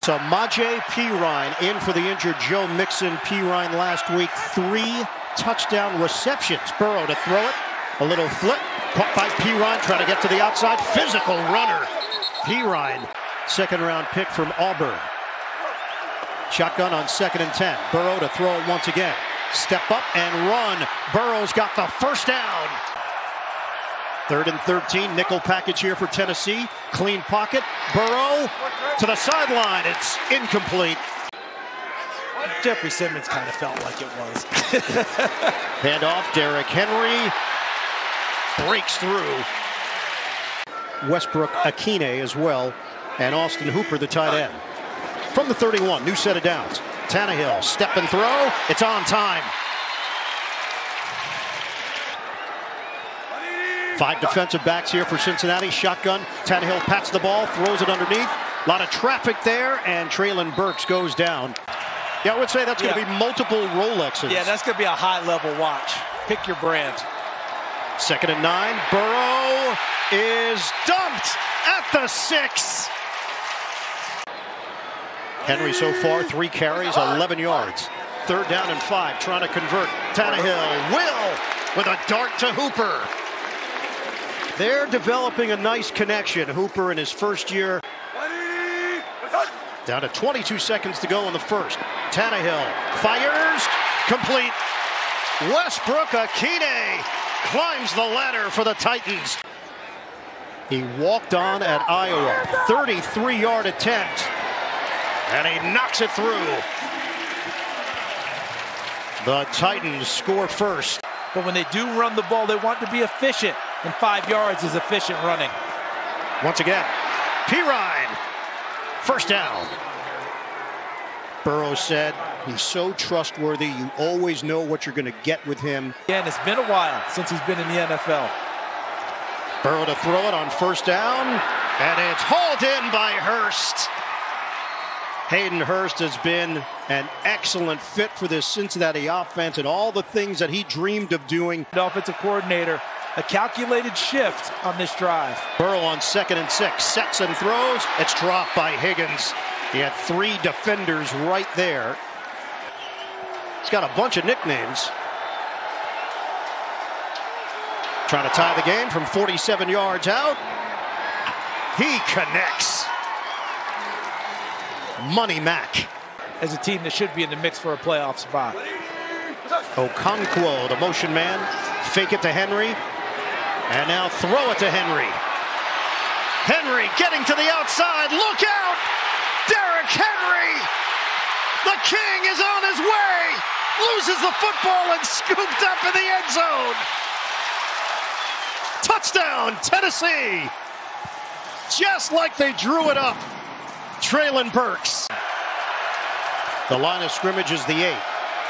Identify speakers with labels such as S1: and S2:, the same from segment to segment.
S1: So Maje Perine in for the injured Joe Mixon. Perine last week, 3 touchdown receptions. Burrow to throw it. A little flip. Caught by Perine, trying to get to the outside. Physical runner. Perine, second-round pick from Auburn. Shotgun on 2nd and 10. Burrow to throw it once again. Step up and run. Burrow's got the first down. 3rd and 13. Nickel package here for Tennessee. Clean pocket. Burrow to the sideline. It's incomplete.
S2: Jeffrey Simmons kind of felt like it was.
S1: Handoff. Derrick Henry breaks through. Westbrook Akine as well. And Austin Hooper, the tight end. From the 31, new set of downs. Tannehill, step and throw. It's on time. 5 defensive backs here for Cincinnati. Shotgun. Tannehill pats the ball, throws it underneath. A lot of traffic there, and Treylon Burks goes down. Yeah, I would say that's going to be multiple Rolexes.
S2: Yeah, that's going to be a high-level watch. Pick your brand.
S1: 2nd and 9. Burrow is dumped at the 6. Henry so far, 3 carries, 11 yards. 3rd down and 5, trying to convert. Tannehill will with a dart to Hooper. They're developing a nice connection. Hooper in his first year. Down to 22 seconds to go in the first. Tannehill fires, complete. Westbrook Akine climbs the ladder for the Titans. He walked on at Iowa, 33-yard attempt, and he knocks it through. The Titans score first.
S2: But when they do run the ball, they want to be efficient, and 5 yards is efficient running.
S1: Once again, Perine, first down. Burrow said he's so trustworthy. You always know what you're going to get with him.
S2: Again, it's been a while since he's been in the NFL.
S1: Burrow to throw it on 1st down, and it's hauled in by Hurst. Hayden Hurst has been an excellent fit for this Cincinnati offense and all the things that he dreamed of doing.
S2: The offensive coordinator, a calculated shift on this drive.
S1: Burrow on 2nd and 6, sets and throws. It's dropped by Higgins. He had 3 defenders right there. He's got a bunch of nicknames. Trying to tie the game from 47 yards out. He connects. Money Mac.
S2: As a team that should be in the mix for a playoff spot.
S1: Okonkwo, the motion man. Fake it to Henry. And now throw it to Henry. Henry getting to the outside. Look out! Derrick Henry! The king is on his way! Loses the football and scooped up in the end zone. Touchdown, Tennessee! Just like they drew it up. Treylon Burks. The line of scrimmage is the 8.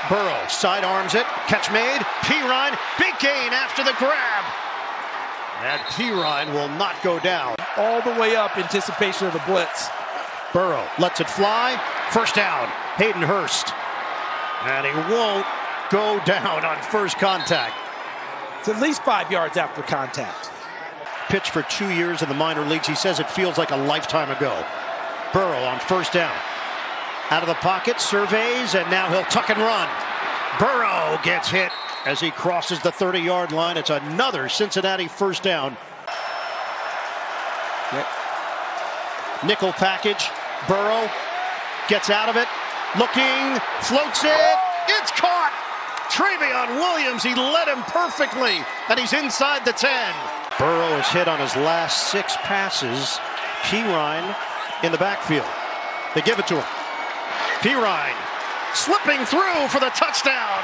S1: Burrow sidearms it. Catch made. Perine. Big gain after the grab. And Perine will not go down.
S2: All the way up, anticipation of the blitz.
S1: Burrow lets it fly. First down. Hayden Hurst. And he won't go down on first contact.
S2: It's at least 5 yards after contact.
S1: Pitched for 2 years in the minor leagues. He says it feels like a lifetime ago. Burrow on 1st down. Out of the pocket, surveys, and now he'll tuck and run. Burrow gets hit as he crosses the 30-yard line. It's another Cincinnati 1st down.
S2: Yep.
S1: Nickel package. Burrow gets out of it. Looking, floats it. It's caught. Travion Williams, he led him perfectly, and he's inside the 10. Burrow is hit on his last 6 passes. Perine in the backfield. They give it to him. Perine slipping through for the touchdown.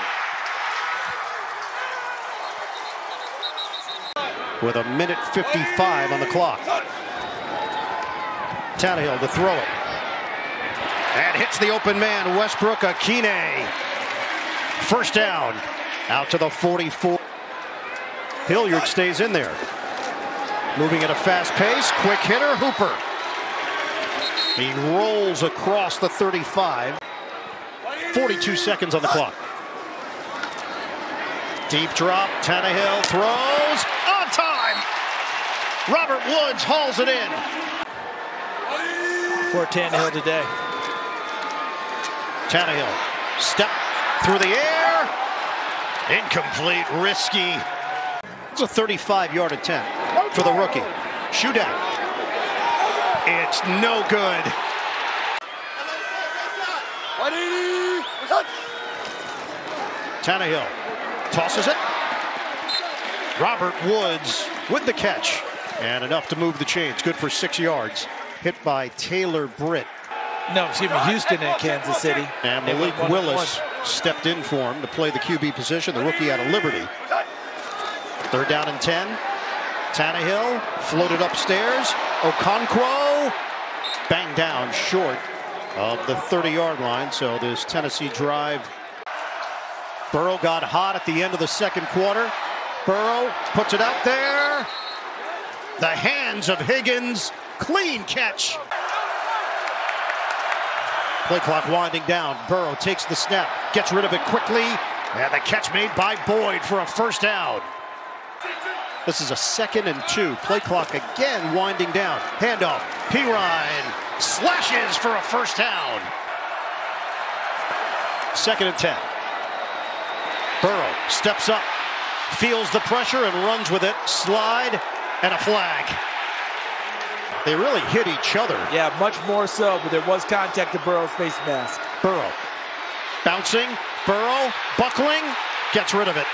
S1: With 1:55 on the clock. Tannehill to throw it. And hits the open man, Westbrook Akine. First down, out to the 44. Hilliard stays in there. Moving at a fast pace, quick hitter, Hooper. He rolls across the 35. 42 seconds on the clock. Deep drop, Tannehill throws, on time! Robert Woods hauls it in.
S2: For Tannehill today.
S1: Tannehill, step through the air. Incomplete, risky. It's a 35-yard attempt for the rookie. Shootout. It's no good. Tannehill tosses it. Robert Woods with the catch. And enough to move the chains. Good for 6 yards. Hit by Taylor Britt.
S2: No, excuse me, Houston and Kansas City.
S1: And Malik Willis stepped in for him to play the QB position. The rookie out of Liberty. 3rd down and 10. Tannehill floated upstairs. Okonkwo banged down short of the 30-yard line. So this Tennessee drive. Burrow got hot at the end of the second quarter. Burrow puts it out there. The hands of Higgins. Clean catch. Play clock winding down. Burrow takes the snap. Gets rid of it quickly. And the catch made by Boyd for a first down. This is a 2nd and 2. Play clock again winding down. Handoff. Pirine slashes for a first down. 2nd and 10. Burrow steps up. Feels the pressure and runs with it. Slide and a flag. They really hit each other.
S2: Yeah, much more so, but there was contact to Burrow's face mask.
S1: Burrow bouncing. Burrow buckling. Gets rid of it.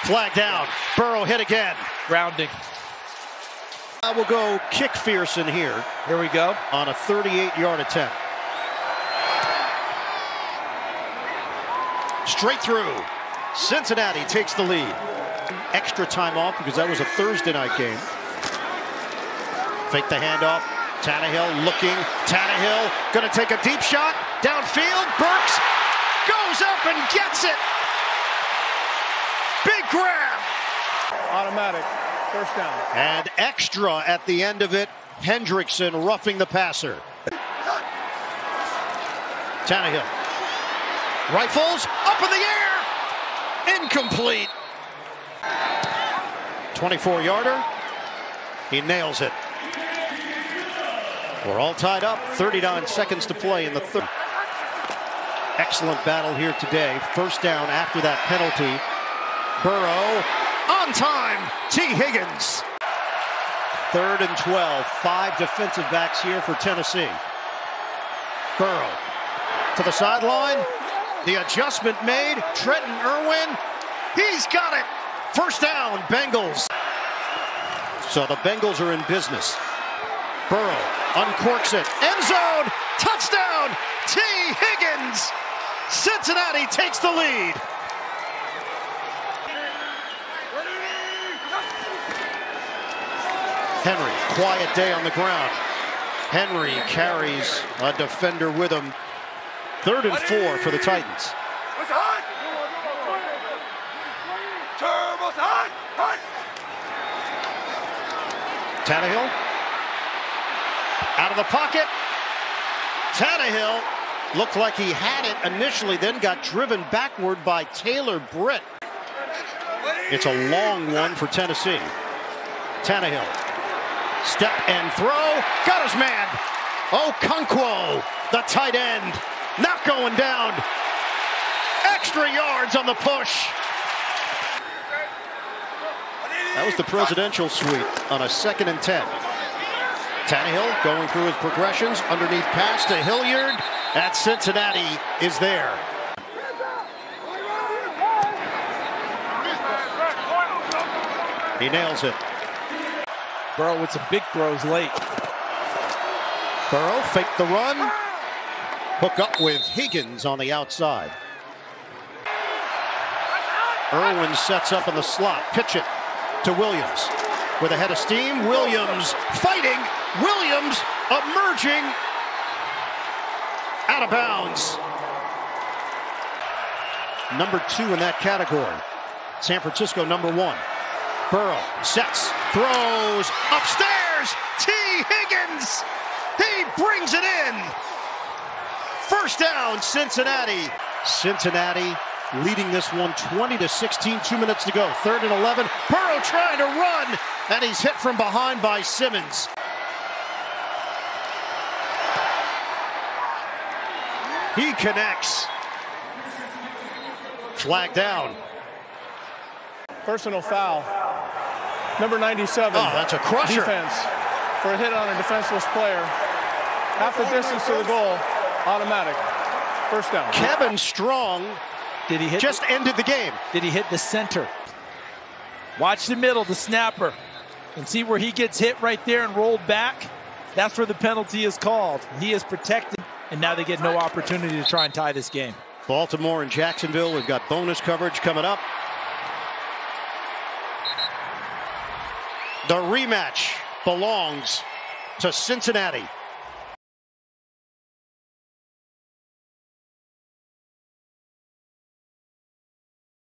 S1: Flag down. Burrow hit again.
S2: Grounding.
S1: We'll go McPherson here.
S2: Here we go.
S1: On a 38-yard attempt. Straight through. Cincinnati takes the lead. Extra time off because that was a Thursday night game. Fake the handoff. Tannehill looking. Tannehill going to take a deep shot. Downfield. Burks goes up and gets it. Big grab.
S3: Automatic. First down.
S1: And extra at the end of it. Hendrickson roughing the passer. Tannehill. Rifles up in the air. Incomplete. 24-yarder. He nails it. We're all tied up. 39 seconds to play in the third. Excellent battle here today. First down after that penalty. Burrow on time. T. Higgins. 3rd and 12. 5 defensive backs here for Tennessee. Burrow to the sideline. The adjustment made. Trenton Irwin. He's got it. First down, Bengals. So the Bengals are in business. Burrow uncorks it. End zone. Touchdown. T. Higgins. Cincinnati takes the lead. Henry, quiet day on the ground. Henry carries a defender with him. 3rd and 4 for the Titans. Tannehill out of the pocket. Tannehill looked like he had it initially, then got driven backward by Taylor Britt. It's a long one for Tennessee. Tannehill, step and throw, got his man. Okonkwo, the tight end, not going down. Extra yards on the push. That was the presidential suite on a 2nd and 10. Tannehill going through his progressions. Underneath pass to Hilliard. At Cincinnati is there. He nails it.
S2: Burrow with some big throws late.
S1: Burrow faked the run. Hook up with Higgins on the outside. Irwin sets up in the slot. Pitch it to Williams. With a head of steam, Williams fighting. Williams emerging out of bounds. Number 2 in that category. San Francisco, number 1. Burrow sets, throws, upstairs. T. Higgins. He brings it in. First down, Cincinnati. Cincinnati leading this one 20-16, 2 minutes to go. 3rd and 11. Burrow trying to run, and he's hit from behind by Simmons. He connects. Flag down.
S3: Personal foul. Number 97.
S1: Oh, that's a crusher.
S3: Defense for a hit on a defenseless player. Half the distance to the goal. Automatic. First down.
S1: Kevin Strong just ended the game.
S2: Did he hit the center? Watch the middle, the snapper. And see where he gets hit right there and rolled back? That's where the penalty is called. He is protected, and now they get no opportunity to try and tie this game.
S1: Baltimore and Jacksonville, we've got bonus coverage coming up. The rematch belongs to Cincinnati.